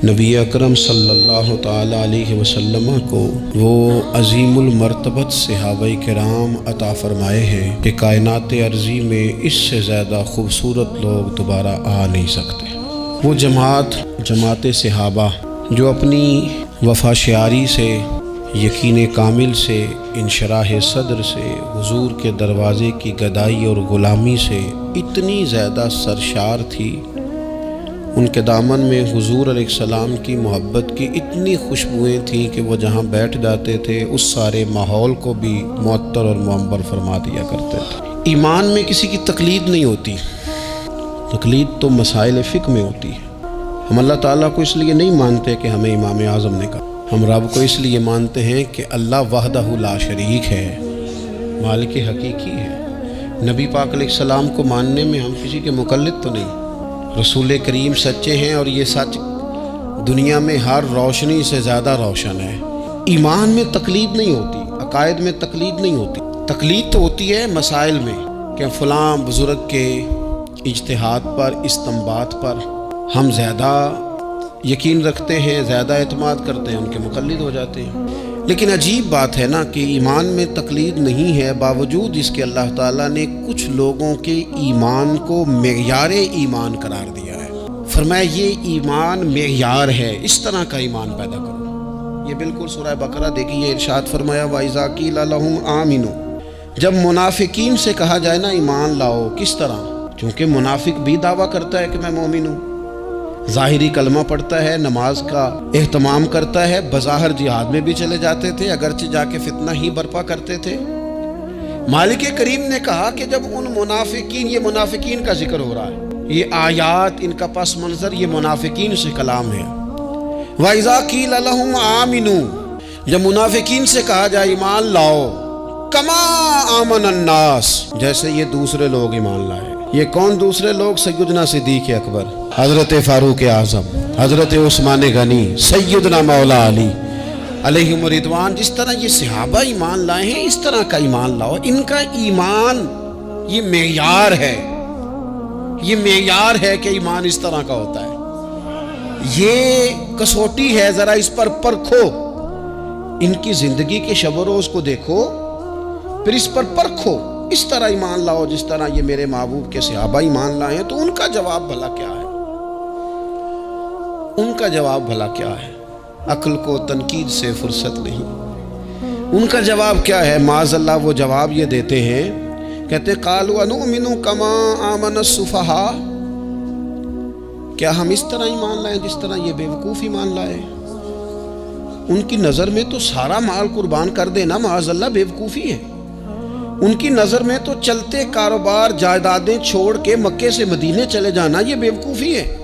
نبی اکرم صلی اللہ تعالیٰ علیہ وسلم کو وہ عظیم المرتبت صحابہ کرام عطا فرمائے ہیں کہ کائنات ارضی میں اس سے زیادہ خوبصورت لوگ دوبارہ آ نہیں سکتے۔ وہ جماعت صحابہ جو اپنی وفا شعاری سے، یقین کامل سے، انشراح صدر سے، حضور کے دروازے کی گدائی اور غلامی سے اتنی زیادہ سرشار تھی، ان کے دامن میں حضور علیہ السلام کی محبت کی اتنی خوشبوئیں تھیں کہ وہ جہاں بیٹھ جاتے تھے اس سارے ماحول کو بھی معطر اور معمر فرما دیا کرتے تھے۔ ایمان میں کسی کی تقلید نہیں ہوتی، تقلید تو مسائل فقہ میں ہوتی ہے۔ ہم اللہ تعالیٰ کو اس لیے نہیں مانتے کہ ہمیں امام اعظم نے کہا، ہم رب کو اس لیے مانتے ہیں کہ اللہ وحدہ لا شریک ہے، مالک حقیقی ہے۔ نبی پاک علیہ السلام کو ماننے میں ہم کسی کے مقلد تو نہیں، رسول کریم سچے ہیں اور یہ سچ دنیا میں ہر روشنی سے زیادہ روشن ہے۔ ایمان میں تقلید نہیں ہوتی، عقائد میں تقلید نہیں ہوتی۔ تقلید تو ہوتی ہے مسائل میں کہ فلاں بزرگ کے اجتہاد پر، استنباط پر ہم زیادہ یقین رکھتے ہیں، زیادہ اعتماد کرتے ہیں، ان کے مقلد ہو جاتے ہیں۔ لیکن عجیب بات ہے نا کہ ایمان میں تقلید نہیں ہے، باوجود اس کے اللہ تعالیٰ نے کچھ لوگوں کے ایمان کو معیار ایمان قرار دیا ہے۔ فرمایا یہ ایمان معیار ہے، اس طرح کا ایمان پیدا کرو۔ یہ بالکل سورہ بقرہ دیکھیے، ارشاد فرمایا وَإِذَا قِيلَ لَهُمْ آمِنُوا، جب منافقین سے کہا جائے نا ایمان لاؤ، کس طرح؟ چونکہ منافق بھی دعویٰ کرتا ہے کہ میں مومن ہوں، ظاہری کلمہ پڑھتا ہے، نماز کا اہتمام کرتا ہے، بظاہر جہاد میں بھی چلے جاتے تھے، اگرچہ جا کے فتنہ ہی برپا کرتے تھے۔ مالک کریم نے کہا کہ جب ان منافقین، یہ منافقین کا ذکر ہو رہا ہے، یہ آیات، ان کا پس منظر یہ منافقین سے کلام ہے۔ وَإِذَا قِيلَ لَهُمْ آمِنُوا، جب منافقین سے کہا جائے ایمان لاؤ، كَمَا آمَنَ النَّاسِ، جیسے یہ دوسرے لوگ ایمان لائے۔ یہ کون دوسرے لوگ؟ سیدنا صدیق اکبر، حضرت فاروق اعظم، حضرت عثمان غنی، سیدنا مولا علی علیہم رضوان۔ جس طرح یہ صحابہ ایمان لائے ہیں اس طرح کا ایمان لاؤ۔ ان کا ایمان یہ معیار ہے، یہ معیار ہے کہ ایمان اس طرح کا ہوتا ہے، یہ کسوٹی ہے، ذرا اس پر پرکھو، ان کی زندگی کے شب و روز کو دیکھو، پھر اس پر پرکھو، اس طرح ایمان لاؤ جس طرح یہ میرے محبوب کے صحابہ ایمان لائے ہیں۔ تو ان کا جواب بھلا کیا ہے؟ ان کا جواب بھلا کیا ہے؟ عقل کو تنقید سے فرصت نہیں۔ ان کا جواب کیا ہے؟ معاذ اللہ وہ جواب یہ دیتے ہیں، کہتے قالوا انؤمن کما آمن السفہاء، کیا ہم اس طرح ایمان لائیں جس طرح یہ بیوقوف ایمان لائے؟ ان کی نظر میں تو سارا مال قربان کر دینا معاذ اللہ بیوقوفی ہے۔ ان کی نظر میں تو چلتے کاروبار، جائیدادیں چھوڑ کے مکے سے مدینے چلے جانا یہ بیوقوفی ہے۔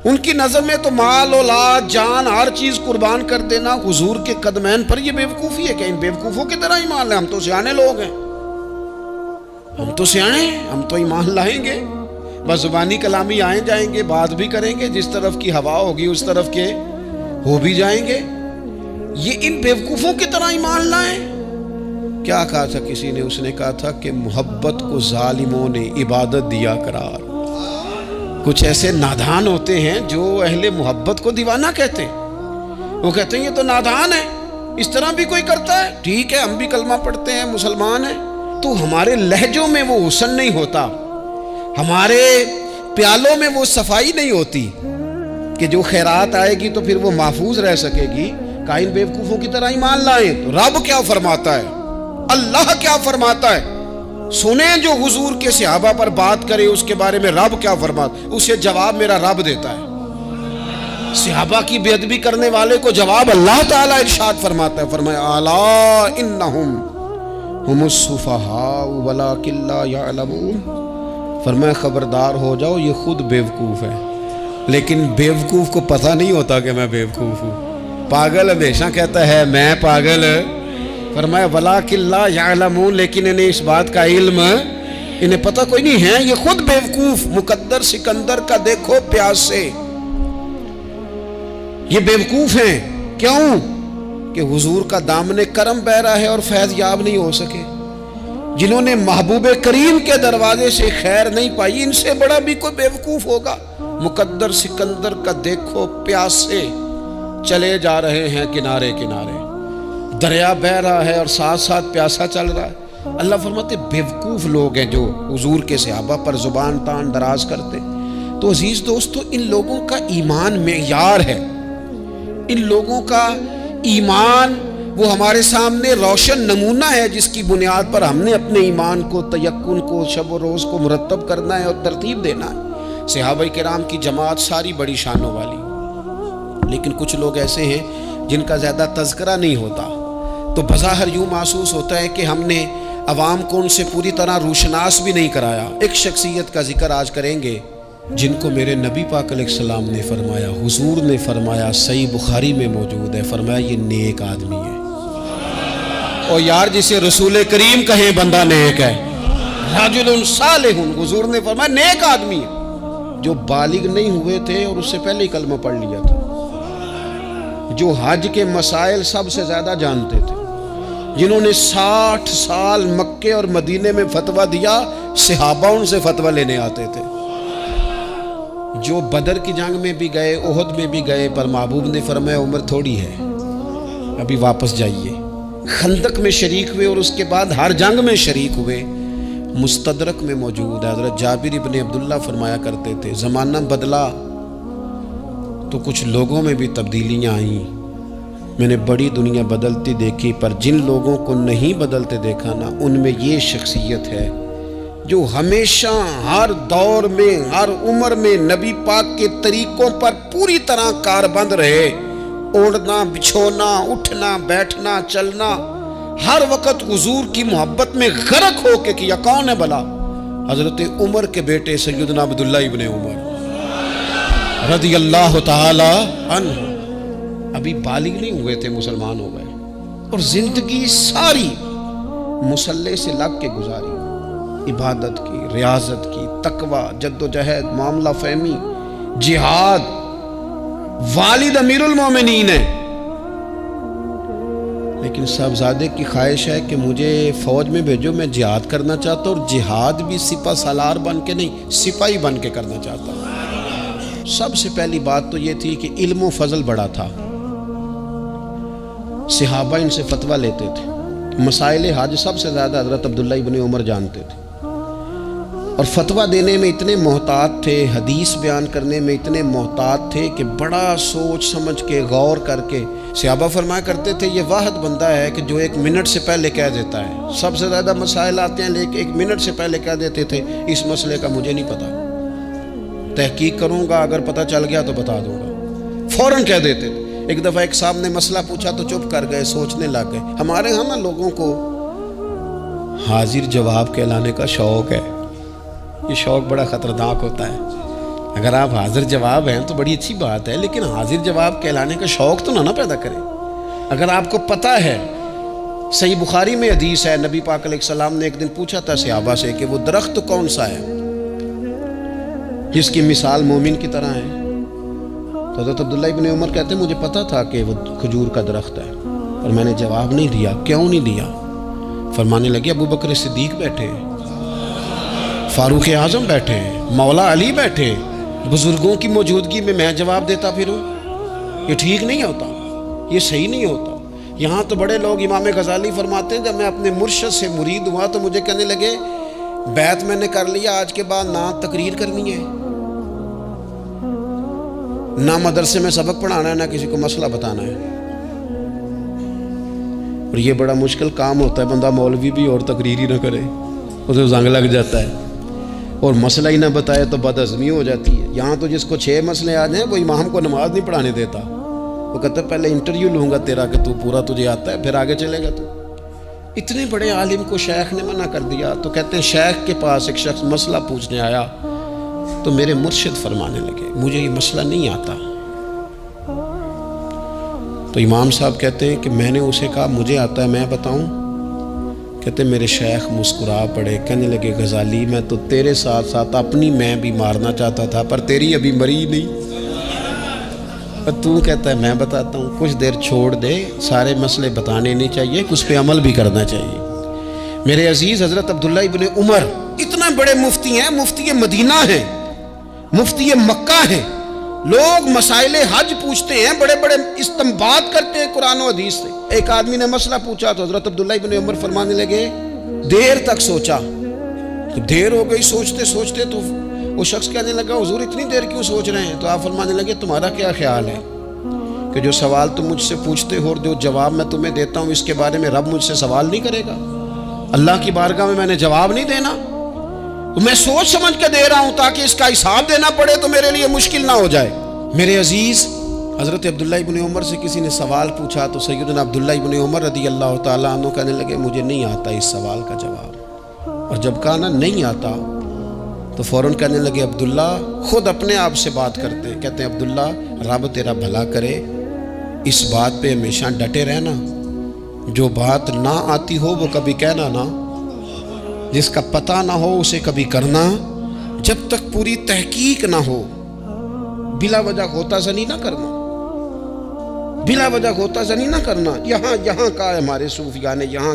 ان کی نظر میں تو مال، اولاد، جان، ہر چیز قربان کر دینا حضور کے قدمین پر یہ بیوقوفی ہے۔ کہ ان بیوقوفوں کی طرح ایمان لائیں؟ ہم تو سیانے لوگ ہیں، ہم تو سیانے ہیں، ہم تو ایمان لائیں گے، بس زبانی کلامی آئیں جائیں گے، بات بھی کریں گے، جس طرف کی ہوا ہوگی اس طرف کے ہو بھی جائیں گے۔ یہ ان بیوقوفوں کی طرح ایمان لائیں؟ کیا کہا تھا کسی نے؟ اس نے کہا تھا کہ محبت کو ظالموں نے عبادت دیا قرار۔ کچھ ایسے نادان ہوتے ہیں جو اہل محبت کو دیوانہ کہتے ہیں، وہ کہتے ہیں یہ تو نادان ہے، اس طرح بھی کوئی کرتا ہے؟ ٹھیک ہے، ہم بھی کلمہ پڑھتے ہیں، مسلمان ہیں، تو ہمارے لہجوں میں وہ حسن نہیں ہوتا، ہمارے پیالوں میں وہ صفائی نہیں ہوتی کہ جو خیرات آئے گی تو پھر وہ محفوظ رہ سکے گی۔ کائن بیوقوفوں کی طرح ایمان لائیں۔ تو رب کیا فرماتا ہے، اللہ کیا فرماتا ہے؟ سنیں جو حضور کے صحابہ پر بات کرے، اس کے بارے میں رب کیا فرماتا ہے، اسے جواب میرا رب دیتا ہے۔ صحابہ کی بے ادبی کرنے والے کو جواب اللہ تعالیٰ ارشاد فرماتا ہے، فرمایا الا انہم ہم السفہاء ولکن لا یعلمون، فرمایا خبردار ہو جاؤ یہ خود بیوقوف ہے، لیکن بیوقوف کو پتہ نہیں ہوتا کہ میں بیوقوف ہوں۔ پاگل ہمیشہ کہتا ہے میں پاگل، فرمایا وَلَٰكِن لَا يَعْلَمُونَ، لیکن انہیں اس بات کا علم، انہیں پتہ کوئی نہیں ہے، یہ خود بیوقوف۔ مقدر سکندر کا دیکھو پیاس سے، یہ بیوقوف ہیں۔ کیوں؟ کہ حضور کا دامن کرم بہ رہا ہے اور فیض یاب نہیں ہو سکے۔ جنہوں نے محبوب کریم کے دروازے سے خیر نہیں پائی، ان سے بڑا بھی کوئی بیوقوف ہوگا؟ مقدر سکندر کا دیکھو پیاسے چلے جا رہے ہیں کنارے کنارے، دریا بہہ رہا ہے اور ساتھ ساتھ پیاسا چل رہا ہے۔ اللہ فرماتے بیوقوف لوگ ہیں جو حضور کے صحابہ پر زبان تان دراز کرتے۔ تو عزیز دوستو، ان لوگوں کا ایمان معیار ہے، ان لوگوں کا ایمان وہ ہمارے سامنے روشن نمونہ ہے، جس کی بنیاد پر ہم نے اپنے ایمان کو، تیقن کو، شب و روز کو مرتب کرنا ہے اور ترتیب دینا ہے۔ صحابہ کرام کی جماعت ساری بڑی شانوں والی، لیکن کچھ لوگ ایسے ہیں جن کا زیادہ تذکرہ نہیں ہوتا، تو بظاہر یوں محسوس ہوتا ہے کہ ہم نے عوام کو ان سے پوری طرح روشناس بھی نہیں کرایا۔ ایک شخصیت کا ذکر آج کریں گے جن کو میرے نبی پاک علیہ السلام نے فرمایا، حضور نے فرمایا، صحیح بخاری میں موجود ہے، فرمایا یہ نیک آدمی ہے۔ اور یار جسے رسول کریم کہیں بندہ نیک ہے، رجل صالح، حضور نے فرمایا نیک آدمی ہے، جو بالغ نہیں ہوئے تھے اور اس سے پہلے ہی کلمہ پڑھ لیا تھا، جو حج کے مسائل سب سے زیادہ جانتے تھے، جنہوں نے 60 سال مکے اور مدینے میں فتویٰ دیا، صحابہ ان سے فتویٰ لینے آتے تھے، جو بدر کی جنگ میں بھی گئے، احد میں بھی گئے، پر محبوب نے فرمایا عمر تھوڑی ہے، ابھی واپس جائیے۔ خندق میں شریک ہوئے اور اس کے بعد ہر جنگ میں شریک ہوئے۔ مستدرک میں موجود ہے، حضرت جابر ابن عبداللہ فرمایا کرتے تھے زمانہ بدلا تو کچھ لوگوں میں بھی تبدیلیاں آئیں، میں نے بڑی دنیا بدلتی دیکھی، پر جن لوگوں کو نہیں بدلتے دیکھا نا، ان میں یہ شخصیت ہے جو ہمیشہ ہر دور میں، ہر عمر میں نبی پاک کے طریقوں پر پوری طرح کاربند رہے، اوڑھنا بچھونا، اٹھنا بیٹھنا چلنا، ہر وقت حضور کی محبت میں غرق ہو کے کیا۔ کون ہے بھلا؟ حضرت عمر کے بیٹے سیدنا عبداللہ ابن عمر رضی اللہ تعالی عنہ، ابھی بالغ نہیں ہوئے تھے، مسلمان ہو گئے، اور زندگی ساری مصلی سے لگ کے گزاری، عبادت کی، ریاضت کی، تقوی، جد و جہد، معاملہ فہمی، جہاد۔ والد امیر المومنین ہے، لیکن صاحبزادے کی خواہش ہے کہ مجھے فوج میں بھیجو، میں جہاد کرنا چاہتا ہوں، اور جہاد بھی سپہ سالار بن کے نہیں، سپاہی بن کے کرنا چاہتا ہوں۔ سب سے پہلی بات تو یہ تھی کہ علم و فضل بڑا تھا، صحابہ ان سے فتویٰ لیتے تھے، مسائل حج سب سے زیادہ حضرت عبداللہ ابن عمر جانتے تھے، اور فتویٰ دینے میں اتنے محتاط تھے، حدیث بیان کرنے میں اتنے محتاط تھے کہ بڑا سوچ سمجھ کے غور کر کے۔ صحابہ فرمایا کرتے تھے یہ واحد بندہ ہے کہ جو 1 منٹ سے پہلے کہہ دیتا ہے، سب سے زیادہ مسائل آتے ہیں لیکن 1 منٹ سے پہلے کہہ دیتے تھے اس مسئلے کا مجھے نہیں پتا، تحقیق کروں گا، اگر پتہ چل گیا تو بتا دوں گا، فوراً کہہ دیتے تھے۔ ایک دفعہ ایک صاحب نے مسئلہ پوچھا تو چپ کر گئے، سوچنے لگ گئے۔ ہمارے ہاں نا لوگوں کو حاضر جواب کہلانے کا شوق ہے، یہ شوق بڑا خطرناک ہوتا ہے۔ اگر آپ حاضر جواب ہیں تو بڑی اچھی بات ہے، لیکن حاضر جواب کہلانے کا شوق تو نہ پیدا کریں۔ اگر آپ کو پتہ ہے، صحیح بخاری میں حدیث ہے، نبی پاک علیہ السلام نے ایک دن پوچھا تھا صحابہ سے کہ وہ درخت کون سا ہے جس کی مثال مومن کی طرح ہے؟ تو حضرت عبداللہ ابن عمر کہتے ہیں مجھے پتا تھا کہ وہ کھجور کا درخت ہے، اور میں نے جواب نہیں دیا۔ کیوں نہیں دیا؟ فرمانے لگے ابو بکر صدیق بیٹھے ہیں، فاروق اعظم بیٹھے ہیں، مولا علی بیٹھے ہیں، بزرگوں کی موجودگی میں میں جواب دیتا پھروں، یہ ٹھیک نہیں ہوتا، یہ صحیح نہیں ہوتا۔ یہاں تو بڑے لوگ، امام غزالی فرماتے ہیں جب میں اپنے مرشد سے مرید ہوا تو مجھے کہنے لگے بیعت میں نے کر لیا، آج کے بعد نہ تقریر کرنی ہے، نہ مدرسے میں سبق پڑھانا ہے، نہ کسی کو مسئلہ بتانا ہے۔ اور یہ بڑا مشکل کام ہوتا ہے، بندہ مولوی بھی اور تقریر ہی نہ کرے، اسے زنگ لگ جاتا ہے، اور مسئلہ ہی نہ بتائے تو بد ہضمی ہو جاتی ہے۔ یہاں تو جس کو 6 مسئلے آ جائیں وہ امام کو نماز نہیں پڑھانے دیتا، وہ کہتا ہے پہلے انٹرویو لوں گا تیرا کہ تو پورا تجھے آتا ہے، پھر آگے چلے گا تو۔ اتنے بڑے عالم کو شیخ نے منع کر دیا، تو کہتے ہیں شیخ کے پاس ایک شخص مسئلہ پوچھنے آیا تو میرے مرشد فرمانے لگے مجھے یہ مسئلہ نہیں آتا۔ تو امام صاحب کہتے ہیں کہ میں نے اسے کہا مجھے آتا ہے، میں بتاؤں؟ کہتے ہیں میرے شیخ مسکرا پڑے، کہنے لگے غزالی میں تو تیرے ساتھ ساتھ اپنی میں بھی مارنا چاہتا تھا، پر تیری ابھی مری نہیں، اور تو کہتا ہے میں بتاتا ہوں۔ کچھ دیر چھوڑ دے، سارے مسئلے بتانے نہیں چاہیے، اس پہ عمل بھی کرنا چاہیے۔ میرے عزیز حضرت عبداللہ ابن عمر اتنا بڑے مفتی ہیں، مفتی مدینہ ہیں، مفتی مکہ ہیں، لوگ مسائل حج پوچھتے ہیں، بڑے بڑے استنباط کرتے ہیں قرآن و حدیث سے۔ ایک آدمی نے مسئلہ پوچھا تو حضرت عبداللہ ابن عمر فرمانے لگے دیر تک سوچا، تو دیر ہو گئی سوچتے سوچتے، تو وہ شخص کہنے لگا حضور اتنی دیر کیوں سوچ رہے ہیں؟ تو آپ فرمانے لگے تمہارا کیا خیال ہے کہ جو سوال تم مجھ سے پوچھتے ہو اور جو جواب میں تمہیں دیتا ہوں اس کے بارے میں رب مجھ سے سوال نہیں کرے گا؟ اللہ کی بارگاہ میں نے جواب نہیں دینا، میں سوچ سمجھ کے دے رہا ہوں تاکہ اس کا حساب دینا پڑے تو میرے لیے مشکل نہ ہو جائے۔ میرے عزیز، حضرت عبداللہ ابن عمر سے کسی نے سوال پوچھا تو سیدنا عبداللہ ابن عمر رضی اللہ تعالیٰ عنہ کہنے لگے مجھے نہیں آتا اس سوال کا جواب، اور جب کہا نا نہیں آتا تو فوراً کہنے لگے عبداللہ، خود اپنے آپ سے بات کرتے ہیں، کہتے ہیں عبداللہ رب تیرا بھلا کرے، اس بات پہ ہمیشہ ڈٹے رہنا، جو بات نہ آتی ہو وہ کبھی کہنا نہ، جس کا پتہ نہ ہو اسے کبھی کرنا، جب تک پوری تحقیق نہ ہو بلا وجہ غوطہ زنی نہ کرنا، بلا وجہ غوطہ زنی نہ کرنا۔ یہاں کا ہے ہمارے صوفیاء نے، یہاں